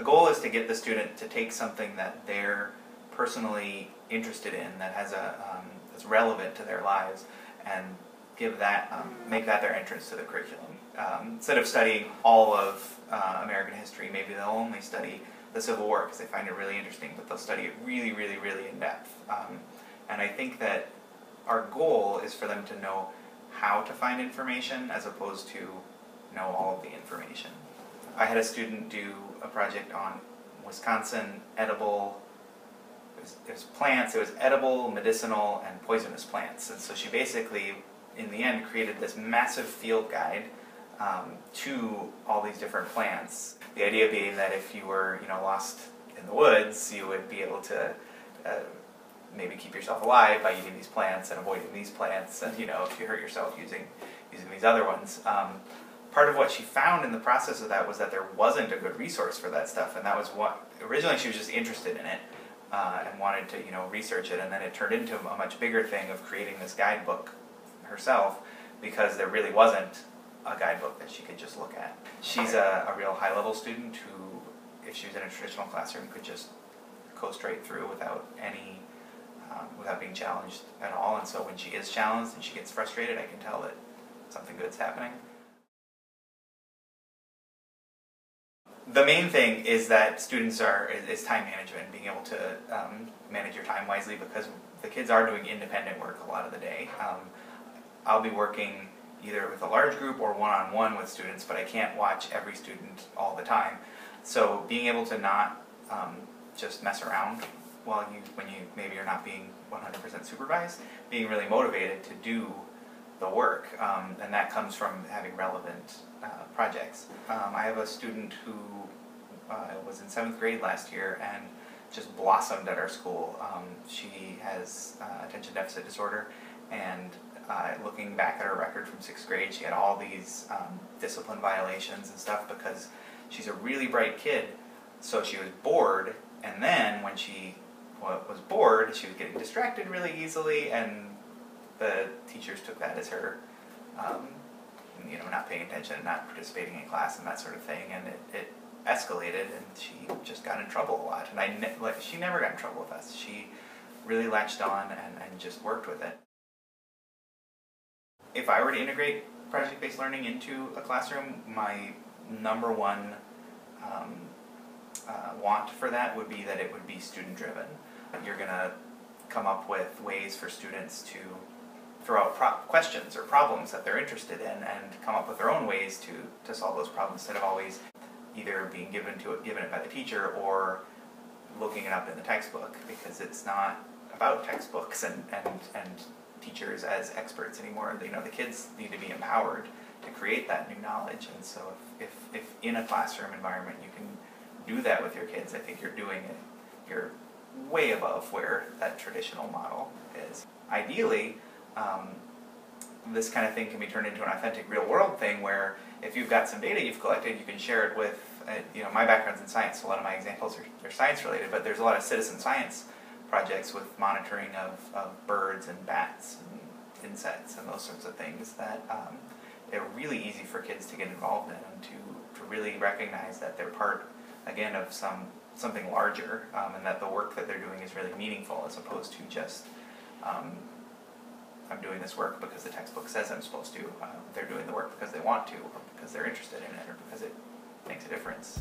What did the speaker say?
The goal is to get the student to take something that they're personally interested in, that has that's relevant to their lives, and give that, make that their entrance to the curriculum. Instead of studying all of American history, maybe they'll only study the Civil War because they find it really interesting, but they'll study it really, really, really in depth. And I think that our goal is for them to know how to find information as opposed to know all of the information. I had a student do a project on Wisconsin edible, it was plants, it was edible, medicinal, and poisonous plants. And so she basically, in the end, created this massive field guide to all these different plants. The idea being that if you were, lost in the woods, you would be able to maybe keep yourself alive by eating these plants and avoiding these plants, and if you hurt yourself using these other ones. Part of what she found in the process of that was that there wasn't a good resource for that stuff, and that was what, originally she was just interested in it and wanted to research it, and then it turned into a much bigger thing of creating this guidebook herself because there really wasn't a guidebook that she could just look at. She's a real high-level student who, if she was in a traditional classroom, could just go straight through without without being challenged at all, and so when she is challenged and she gets frustrated, I can tell that something good's happening. The main thing is that students is time management, being able to manage your time wisely, because the kids are doing independent work a lot of the day. I'll be working either with a large group or one-on-one with students, but I can't watch every student all the time. So being able to not just mess around when maybe you're not being 100% supervised, being really motivated to do the work, and that comes from having relevant projects. I have a student who was in 7th grade last year and just blossomed at our school. She has attention deficit disorder, and looking back at her record from 6th grade, she had all these discipline violations and stuff because she's a really bright kid. So she was bored, and then when she was bored, she was getting distracted really easily, and the teachers took that as her, not paying attention and not participating in class and that sort of thing, and it escalated, and she just got in trouble a lot. And she never got in trouble with us. She really latched on and just worked with it. If I were to integrate project-based learning into a classroom, my number one want for that would be that it would be student-driven. You're going to come up with ways for students to throw out questions or problems that they're interested in and come up with their own ways to solve those problems, instead of always either being given it by the teacher or looking it up in the textbook, because it's not about textbooks and teachers as experts anymore. The kids need to be empowered to create that new knowledge, and so if in a classroom environment you can do that with your kids, I think you're way above where that traditional model is. Ideally, this kind of thing can be turned into an authentic real-world thing where if you've got some data you've collected, you can share it with, my background's in science, so a lot of my examples are science-related, but there's a lot of citizen science projects with monitoring of birds and bats and insects and those sorts of things that they're really easy for kids to get involved in, and to really recognize that they're part, again, of something larger, and that the work that they're doing is really meaningful, as opposed to just I'm doing this work because the textbook says I'm supposed to. They're doing the work because they want to, or because they're interested in it, or because it makes a difference.